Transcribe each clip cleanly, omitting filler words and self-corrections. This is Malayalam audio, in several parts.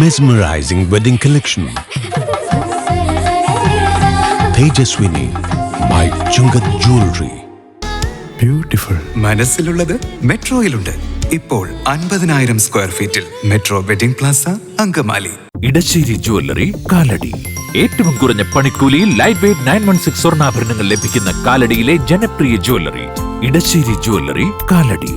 Mesmerizing wedding collection. Tejaswini by Chungat Jewelry. Beautiful. മനസ്സിലുള്ളത് മെട്രോയിലുണ്ട്. ഇപ്പോൾ 50,000 സ്ക്വയർ ഫീറ്റിൽ metro wedding plaza Angamaly. Edassery jewellery Kalady. ഏറ്റവും കുറഞ്ഞ പണിക്കൂലിയിൽ ലൈറ്റ് വെയ്റ്റ് 916 സ്വർണ്ണാഭരണങ്ങൾ ലഭിക്കുന്ന കാലടിയിലെ ജനപ്രിയ jewellery Edassery jewellery Kalady.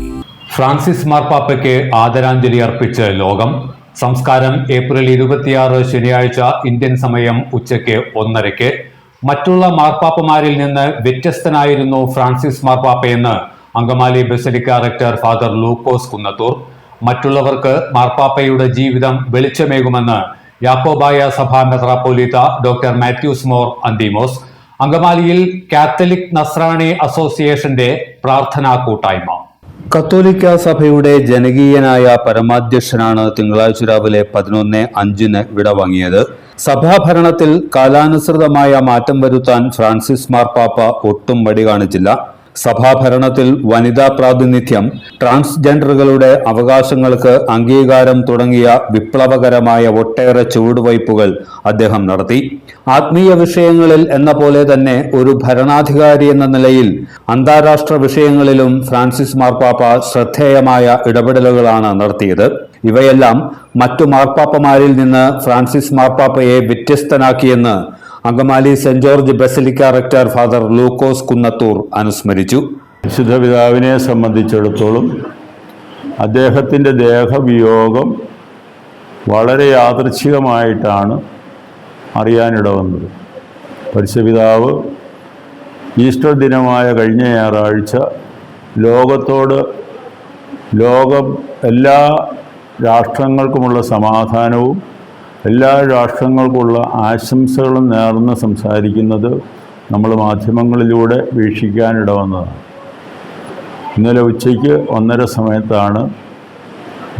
Francis മാർപ്പാപ്പയ്ക്ക് ആദരാഞ്ജലി അർപ്പിച്ച് ലോകം. സംസ്കാരം ഏപ്രിൽ 26 ശനിയാഴ്ച ഇന്ത്യൻ സമയം ഉച്ചയ്ക്ക് 1:30. മറ്റുള്ള മാർപ്പാപ്പമാരിൽ നിന്ന് വ്യത്യസ്തനായിരുന്നു ഫ്രാൻസിസ് മാർപ്പാപ്പയെന്ന് Angamaly basilica rector father Lukose Kunnathur. മറ്റുള്ളവർക്ക് മാർപ്പാപ്പയുടെ ജീവിതം വെളിച്ചമേകുമെന്ന് യാക്കോബായ സഭാ മെത്രാപ്പോലീത്ത ഡോക്ടർ മാത്യൂസ് മോർ അന്തീമോസ്. അങ്കമാലിയിൽ കാത്തലിക് നസ്രാണി അസോസിയേഷന്റെ പ്രാർത്ഥനാ കൂട്ടായ്മ. കത്തോലിക്ക സഭയുടെ ജനകീയനായ പരമാധ്യക്ഷനാണ് തിങ്കളാഴ്ച രാവിലെ 11:05 വിടവാങ്ങിയത്. സഭാഭരണത്തിൽ കാലാനുസൃതമായ മാറ്റം വരുത്താൻ ഫ്രാൻസിസ് മാർപ്പാപ്പ ഒട്ടും മടി കാണിച്ചില്ല. സഭാഭരണത്തിൽ വനിതാ പ്രാതിനിധ്യം, ട്രാൻസ്ജെൻഡറുകളുടെ അവകാശങ്ങൾക്ക് അംഗീകാരം തുടങ്ങിയ വിപ്ലവകരമായ ഒട്ടേറെ ചുവടുവയ്പ്പുകൾ അദ്ദേഹം നടത്തി. ആത്മീയ വിഷയങ്ങളിൽ എന്ന പോലെ തന്നെ ഒരു ഭരണാധികാരി എന്ന നിലയിൽ അന്താരാഷ്ട്ര വിഷയങ്ങളിലും ഫ്രാൻസിസ് മാർപ്പാപ്പ ശ്രദ്ധേയമായ ഇടപെടലുകളാണ് നടത്തിയത്. ഇവയെല്ലാം മറ്റു മാർപ്പാപ്പമാരിൽ നിന്ന് ഫ്രാൻസിസ് മാർപ്പാപ്പയെ വ്യത്യസ്തനാക്കിയെന്ന് Angamaly saint George basilica rector father Lukose Kunnathur അനുസ്മരിച്ചു. വിശുദ്ധ പിതാവിനെ സംബന്ധിച്ചിടത്തോളം അദ്ദേഹത്തിൻ്റെ ദേഹവിയോഗം വളരെ യാദൃച്ഛികമായിട്ടാണ് അറിയാനിട വന്നത്. പരിശുദ്ധ പിതാവ് ഈസ്റ്റർ ദിനമായ കഴിഞ്ഞ ഞായറാഴ്ച ലോകം എല്ലാ രാഷ്ട്രങ്ങൾക്കുമുള്ള സമാധാനവും എല്ലാ രാഷ്ട്രങ്ങൾക്കുള്ള ആശംസകളും നേർന്ന് സംസാരിക്കുന്നത് നമ്മൾ മാധ്യമങ്ങളിലൂടെ വീക്ഷിക്കാനിട വന്നതാണ്. ഇന്നലെ ഉച്ചയ്ക്ക് 1:30 സമയത്താണ്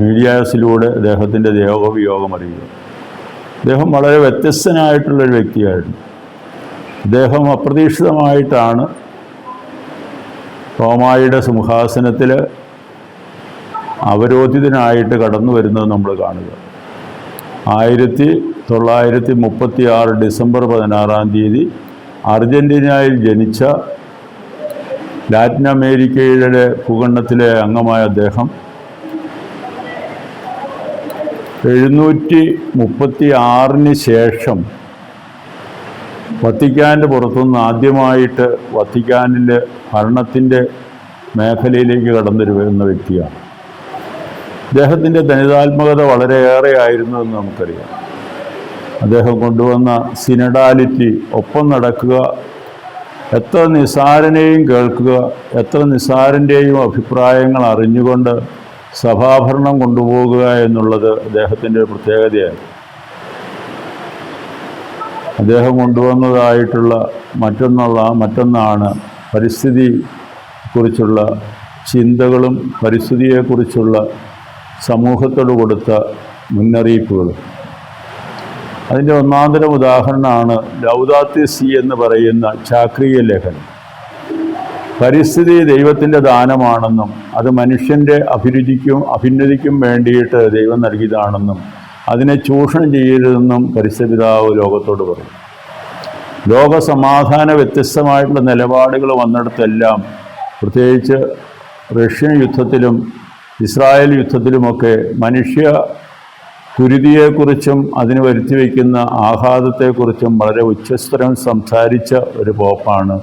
മീഡിയാസിലൂടെ അദ്ദേഹത്തിൻ്റെ ദേഹവിയോഗം അറിയുക. അദ്ദേഹം വളരെ വ്യത്യസ്തനായിട്ടുള്ളൊരു വ്യക്തിയായിരുന്നു. അദ്ദേഹം അപ്രതീക്ഷിതമായിട്ടാണ് റോമായുടെ സിംഹാസനത്തിൽ അവരോധിതനായിട്ട് കടന്നു വരുന്നത് നമ്മൾ കാണുക. 1936 ഡിസംബർ 16 അർജന്റീനയിൽ ജനിച്ച ലാറ്റിൻ അമേരിക്കയുടെ ഭൂഖണ്ഡത്തിലെ അംഗമായ അദ്ദേഹം 736 ശേഷം വത്തിക്കാൻ്റെ പുറത്തുനിന്ന് ആദ്യമായിട്ട് വത്തിക്കാനിലെ ഭരണത്തിൻ്റെ മേഖലയിലേക്ക് കടന്നു വരുന്ന വ്യക്തിയാണ്. അദ്ദേഹത്തിൻ്റെ ധനിതാത്മകത വളരെയേറെ ആയിരുന്നു എന്ന് നമുക്കറിയാം. അദ്ദേഹം കൊണ്ടുവന്ന സിനഡാലിറ്റി, ഒപ്പം നടക്കുക, എത്ര നിസാരനെയും കേൾക്കുക, എത്ര നിസാരൻ്റെയും അഭിപ്രായങ്ങൾ അറിഞ്ഞുകൊണ്ട് സഭാഭരണം കൊണ്ടുപോകുക എന്നുള്ളത് അദ്ദേഹത്തിൻ്റെ ഒരു പ്രത്യേകതയായി. അദ്ദേഹം കൊണ്ടുവന്നതായിട്ടുള്ള മറ്റൊന്നാണ് പരിസ്ഥിതിയെക്കുറിച്ചുള്ള ചിന്തകളും പരിസ്ഥിതിയെക്കുറിച്ചുള്ള സമൂഹത്തോട് കൊടുത്ത മുന്നറിയിപ്പുകൾ. അതിൻ്റെ ഒന്നാന്തരം ഉദാഹരണമാണ് ലൗദാത്തി സി എന്ന് പറയുന്ന ചാക്രീയ ലേഖനം. പരിസ്ഥിതി ദൈവത്തിൻ്റെ ദാനമാണെന്നും അത് മനുഷ്യൻ്റെ അഭ്യുന്നതിക്കും വേണ്ടിയിട്ട് ദൈവം നൽകിയതാണെന്നും അതിനെ ചൂഷണം ചെയ്യരുതെന്നും പരിസ്ഥിതി പിതാവ് ലോകത്തോട് പറയും. ലോക സമാധാന വ്യത്യസ്തമായിട്ടുള്ള നിലപാടുകൾ വന്നിടത്തെല്ലാം, പ്രത്യേകിച്ച് റഷ്യൻ യുദ്ധത്തിലും ഇസ്രായേൽ യുദ്ധത്തിലുമൊക്കെ മനുഷ്യ കുരുതിയെക്കുറിച്ചും അതിന് വരുത്തിവെക്കുന്ന ആഘാതത്തെക്കുറിച്ചും വളരെ ഉച്ചസ്ഥരം സംസാരിച്ച ഒരു പോപ്പാണ്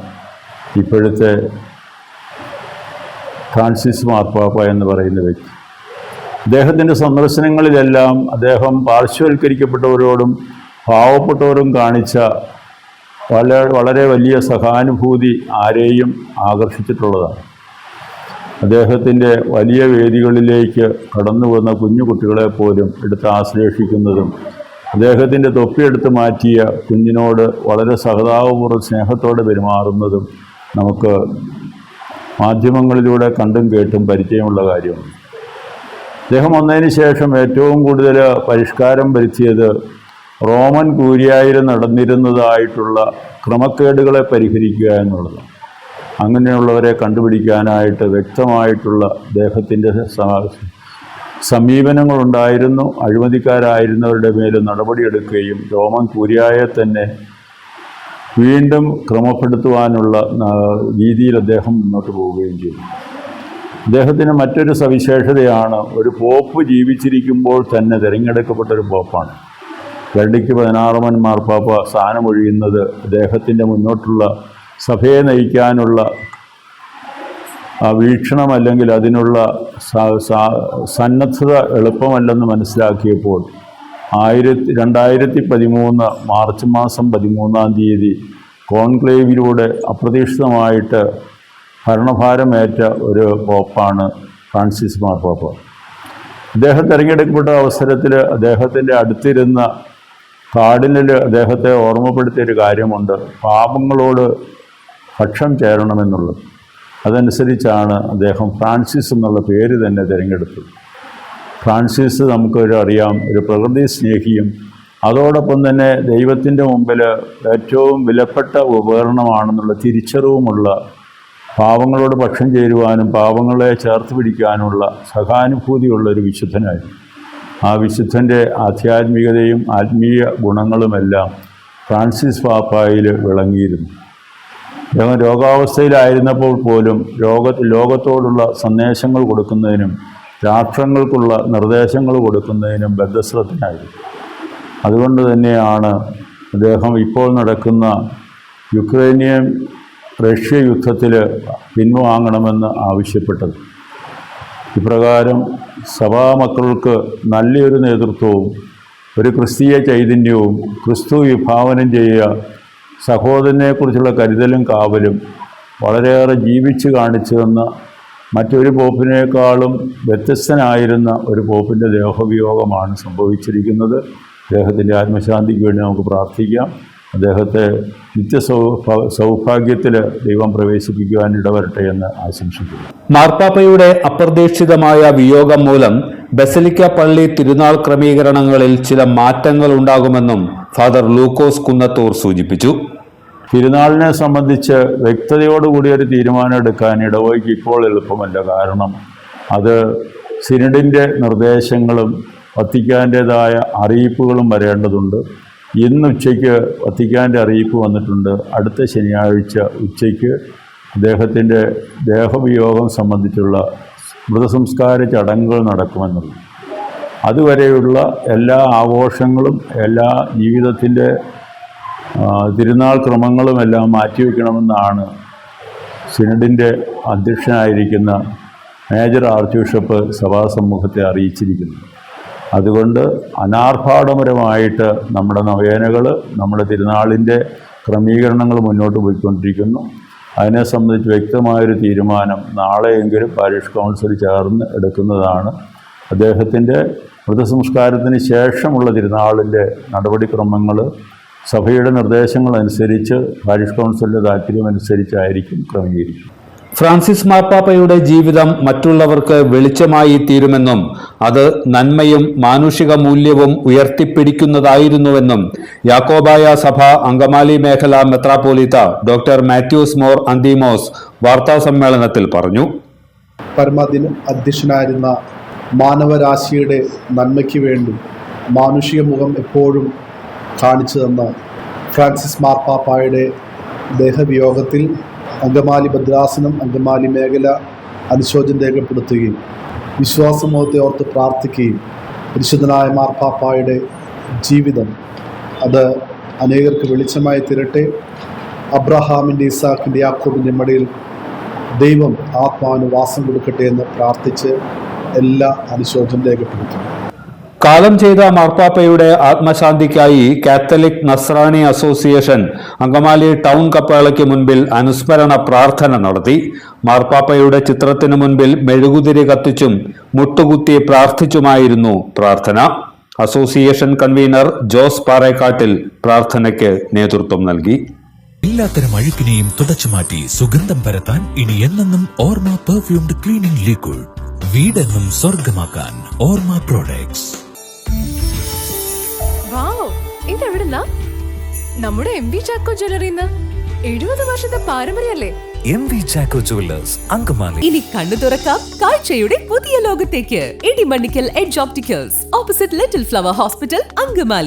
ഇപ്പോഴത്തെ ഫ്രാൻസിസ് മാർപ്പാപ്പ എന്ന് പറയുന്ന വ്യക്തി. അദ്ദേഹത്തിൻ്റെ സന്ദർശനങ്ങളിലെല്ലാം അദ്ദേഹം പാർശ്വവൽക്കരിക്കപ്പെട്ടവരോടും പാവപ്പെട്ടവരും കാണിച്ച വളരെ വലിയ സഹാനുഭൂതി ആരെയും ആകർഷിച്ചിട്ടുള്ളതാണ്. അദ്ദേഹത്തിൻ്റെ വലിയ വേദികളിലേക്ക് കടന്നു വന്ന കുഞ്ഞു കുട്ടികളെ പോലും എടുത്ത് ആശ്ലേഷിക്കുന്നതും അദ്ദേഹത്തിൻ്റെ തൊപ്പിയെടുത്ത് മാറ്റിയ കുഞ്ഞിനോട് വളരെ സഹതാപപൂർവ്വ സ്നേഹത്തോടെ പെരുമാറുന്നതും നമുക്ക് മാധ്യമങ്ങളിലൂടെ കണ്ടും കേട്ടും പരിചയമുള്ള കാര്യമാണ്. അദ്ദേഹം വന്നതിന് ശേഷം ഏറ്റവും കൂടുതൽ പരിഷ്കാരം വരുത്തിയത് റോമൻ കൂരിയായിൽ നടന്നിരുന്നതായിട്ടുള്ള ക്രമക്കേടുകളെ പരിഹരിക്കുക എന്നുള്ളതാണ്. അങ്ങനെയുള്ളവരെ കണ്ടുപിടിക്കാനായിട്ട് വ്യക്തമായിട്ടുള്ള അദ്ദേഹത്തിൻ്റെ സമീപനങ്ങളുണ്ടായിരുന്നു. അഴിമതിക്കാരായിരുന്നവരുടെ മേൽ നടപടിയെടുക്കുകയും റോമൻ കുര്യായെ തന്നെ വീണ്ടും ക്രമപ്പെടുത്തുവാനുള്ള രീതിയിൽ അദ്ദേഹം മുന്നോട്ട് പോവുകയും ചെയ്തു. അദ്ദേഹത്തിന് മറ്റൊരു സവിശേഷതയാണ്, ഒരു പോപ്പ് ജീവിച്ചിരിക്കുമ്പോൾ തന്നെ തിരഞ്ഞെടുക്കപ്പെട്ടൊരു പോപ്പാണ്. ബെനഡിക്ട് 16 മാർപ്പാപ്പ സ്ഥാനമൊഴിയുന്നത് അദ്ദേഹത്തിൻ്റെ മുന്നോട്ടുള്ള സഭയെ നയിക്കാനുള്ള വീക്ഷണം അല്ലെങ്കിൽ അതിനുള്ള സന്നദ്ധത എളുപ്പമല്ലെന്ന് മനസ്സിലാക്കിയപ്പോൾ 2013 മാർച്ച് മാസം 13 കോൺക്ലേവിലൂടെ അപ്രതീക്ഷിതമായിട്ട് ഭരണഭാരമേറ്റ ഒരു പോപ്പാണ് ഫ്രാൻസിസ് മാർപ്പാപ്പ. അദ്ദേഹം തിരഞ്ഞെടുക്കപ്പെട്ട അവസരത്തിൽ അദ്ദേഹത്തിൻ്റെ അടുത്തിരുന്ന കാർഡിനൽ അദ്ദേഹത്തെ ഓർമ്മപ്പെടുത്തിയൊരു കാര്യമുണ്ട്, പാപങ്ങളോട് പക്ഷം ചേരണമെന്നുള്ളത്. അതനുസരിച്ചാണ് അദ്ദേഹം ഫ്രാൻസിസ് എന്നുള്ള പേര് തന്നെ തിരഞ്ഞെടുത്തത്. ഫ്രാൻസിസ് നമുക്കൊരറിയാം, ഒരു പ്രകൃതി സ്നേഹിയും അതോടൊപ്പം തന്നെ ദൈവത്തിൻ്റെ മുമ്പിൽ ഏറ്റവും വിലപ്പെട്ട ഉപകരണമാണെന്നുള്ള തിരിച്ചറിവുമുള്ള, പാവങ്ങളോട് പക്ഷം ചേരുവാനും പാവങ്ങളെ ചേർത്ത് പിടിക്കാനുള്ള സഹാനുഭൂതിയുള്ള ഒരു വിശുദ്ധനായിരുന്നു. ആ വിശുദ്ധൻ്റെ ആധ്യാത്മികതയും ആത്മീയ ഗുണങ്ങളുമെല്ലാം ഫ്രാൻസിസ് പാപ്പായിൽ വിളങ്ങിയിരുന്നു. അദ്ദേഹം രോഗാവസ്ഥയിലായിരുന്നപ്പോൾ പോലും ലോകത്തോടുള്ള സന്ദേശങ്ങൾ കൊടുക്കുന്നതിനും രാഷ്ട്രങ്ങൾക്കുള്ള നിർദ്ദേശങ്ങൾ കൊടുക്കുന്നതിനും ബദ്ധശ്രദ്ധനായിരുന്നു. അതുകൊണ്ട് തന്നെയാണ് അദ്ദേഹം ഇപ്പോൾ നടക്കുന്ന യുക്രൈനിയൻ റഷ്യ യുദ്ധത്തിൽ പിൻവാങ്ങണമെന്ന് ആവശ്യപ്പെട്ടത്. ഇപ്രകാരം സഭാമക്കൾക്ക് നല്ലൊരു നേതൃത്വവും ഒരു ക്രിസ്തീയ ചൈതന്യവും ക്രിസ്തു വിഭാവനം ചെയ്യുക, സഹോദരനെക്കുറിച്ചുള്ള കരുതലും കാവലും വളരെയേറെ ജീവിച്ച് കാണിച്ചു തന്ന മറ്റൊരു പോപ്പിനേക്കാളും വ്യത്യസ്തനായിരുന്ന ഒരു പോപ്പിൻ്റെ ദേഹവിയോഗമാണ് സംഭവിച്ചിരിക്കുന്നത്. അദ്ദേഹത്തിൻ്റെ ആത്മശാന്തിക്ക് വേണ്ടി നമുക്ക് പ്രാർത്ഥിക്കാം. അദ്ദേഹത്തെ സൗഭാഗ്യത്തിൽ ദൈവം പ്രവേശിപ്പിക്കുവാൻ ഇടവരട്ടെ എന്ന് ആശംസിക്കുന്നു. മാർപ്പാപ്പയുടെ അപ്രതീക്ഷിതമായ വിയോഗം മൂലം ബസലിക്ക പള്ളി തിരുനാൾ ക്രമീകരണങ്ങളിൽ ചില മാറ്റങ്ങൾ ഉണ്ടാകുമെന്നും ഫാദർ ലൂക്കോസ് കുന്നത്തൂർ സൂചിപ്പിച്ചു. തിരുനാളിനെ സംബന്ധിച്ച് വ്യക്തതയോടുകൂടി ഒരു തീരുമാനം എടുക്കാൻ ഇടവകയ്ക്ക് ഇപ്പോൾ എളുപ്പമല്ല. കാരണം അത് സിനഡിൻ്റെ നിർദ്ദേശങ്ങളും വത്തിക്കാൻ്റേതായ അറിയിപ്പുകളും വരേണ്ടതുണ്ട്. ഇന്ന് ഉച്ചയ്ക്ക് വത്തിക്കാൻ്റെ അറിയിപ്പ് വന്നിട്ടുണ്ട്. അടുത്ത ശനിയാഴ്ച ഉച്ചയ്ക്ക് അദ്ദേഹത്തിൻ്റെ ദേഹവിയോഗം സംബന്ധിച്ചുള്ള മൃതസംസ്കാര ചടങ്ങുകൾ നടക്കുമെന്നുള്ളത്. അതുവരെയുള്ള എല്ലാ ആഘോഷങ്ങളും എല്ലാ ജീവിതത്തിൻ്റെ തിരുനാൾ ക്രമങ്ങളുമെല്ലാം മാറ്റിവെക്കണമെന്നാണ് സിനഡിൻ്റെ അധ്യക്ഷനായിരിക്കുന്ന മേജർ ആർച്ച് ബിഷപ്പ് സഭാസമൂഹത്തെ അറിയിച്ചിരിക്കുന്നത്. അതുകൊണ്ട് അനാർഭാടപരമായിട്ട് നമ്മുടെ നൊവേനകൾ, നമ്മുടെ തിരുനാളിൻ്റെ ക്രമീകരണങ്ങൾ മുന്നോട്ട് പോയിക്കൊണ്ടിരിക്കുന്നു. അതിനെ സംബന്ധിച്ച് വ്യക്തമായൊരു തീരുമാനം നാളെയെങ്കിലും പാരിഷ് കൗൺസിൽ ചേർന്ന് എടുക്കുന്നതാണ്. അദ്ദേഹത്തിൻ്റെ മൃതസംസ്കാരത്തിന് ശേഷമുള്ള തിരുനാളിൻ്റെ നടപടിക്രമങ്ങൾ സഭയുടെ നിർദ്ദേശങ്ങളനുസരിച്ച് പാരിഷ് കൗൺസിലിൻ്റെ താല്പര്യമനുസരിച്ചായിരിക്കും ക്രമീകരിക്കും. ഫ്രാൻസിസ് മാർപ്പാപ്പയുടെ ജീവിതം മറ്റുള്ളവർക്ക് വെളിച്ചമായി തീരുമെന്നും അത് നന്മയും മാനുഷിക മൂല്യവും ഉയർത്തിപ്പിടിക്കുന്നതായിരുന്നുവെന്നും യാക്കോബായ സഭ അങ്കമാലി മേഖല മെത്രാപ്പോലീത്ത ഡോക്ടർ മാത്യൂസ് മോർ അന്തീമോസ് വാർത്താസമ്മേളനത്തിൽ പറഞ്ഞു. പരമാദിനം അധ്യക്ഷനായിരുന്ന മാനവരാശിയുടെ നന്മയ്ക്ക് വേണ്ടി മാനുഷിക മുഖം എപ്പോഴും കാണിച്ചു തന്ന ഫ്രാൻസിസ് മാർപ്പാപ്പായുടെ ദേഹവിയോഗത്തിൽ അങ്കമാലി ഭദ്രാസനം അങ്കമാലി മേഖല അനുശോചനം രേഖപ്പെടുത്തുകയും വിശ്വാസമൂഹത്തെ ഓർത്ത് പ്രാർത്ഥിക്കുകയും പരിശുദ്ധനായ മാർപ്പാപ്പായുടെ ജീവിതം അത് അനേകർക്ക് വെളിച്ചമായി തീരട്ടെ. അബ്രഹാമിൻ്റെ ഇസാക്കിൻ്റെ യാക്കോബിൻ്റെ മടിയിൽ ദൈവം ആത്മാവിന് വാസം കൊടുക്കട്ടെ എന്ന് പ്രാർത്ഥിച്ച് എല്ലാ അനുശോചനം രേഖപ്പെടുത്തുന്നു. കാലം ചെയ്ത മാർപ്പാപ്പയുടെ ആത്മശാന്തിക്കായി കാത്തലിക് നസ്രാണി അസോസിയേഷൻ അങ്കമാലി ടൗൺ കപ്പേളയ്ക്ക് മുൻപിൽ അനുസ്മരണ പ്രാർത്ഥന നടത്തി. മാർപ്പാപ്പയുടെ ചിത്രത്തിനു മുൻപിൽ മെഴുകുതിരി കത്തിച്ചും മുട്ടുകുത്തി പ്രാർത്ഥിച്ചുമായിരുന്നു പ്രാർത്ഥന. അസോസിയേഷൻ കൺവീനർ ജോസ് പാറേക്കാട്ടിൽ പ്രാർത്ഥനയ്ക്ക് നേതൃത്വം നൽകി. എല്ലാത്തരം അഴുക്കിനെയും തുടച്ചുമാറ്റി സുഗന്ധം പരത്താൻ ഇനി എന്നെന്നും ഓർമ്മ പെർഫ്യൂംഡ് ക്ലീനിംഗ് ലിക്വിഡ്. വീടെന്നും സ്വർഗമാക്കാൻ ഓർമ്മ പ്രോഡക്ട്സ്. ഇതെവിടുന്നാ? നമ്മുടെ MB ചാക്കോ ജ്വല്ലറിന്ന് 70 വർഷത്തെ പാരമ്പര്യല്ലേ. MV Chacko jewellers Angamaly. ഇനി കണ്ണു തുറക്കാം കാഴ്ചയുടെ പുതിയ ലോകത്തേക്ക്. Idimannickal edge opticals, opposite little flower hospital, Angamaly.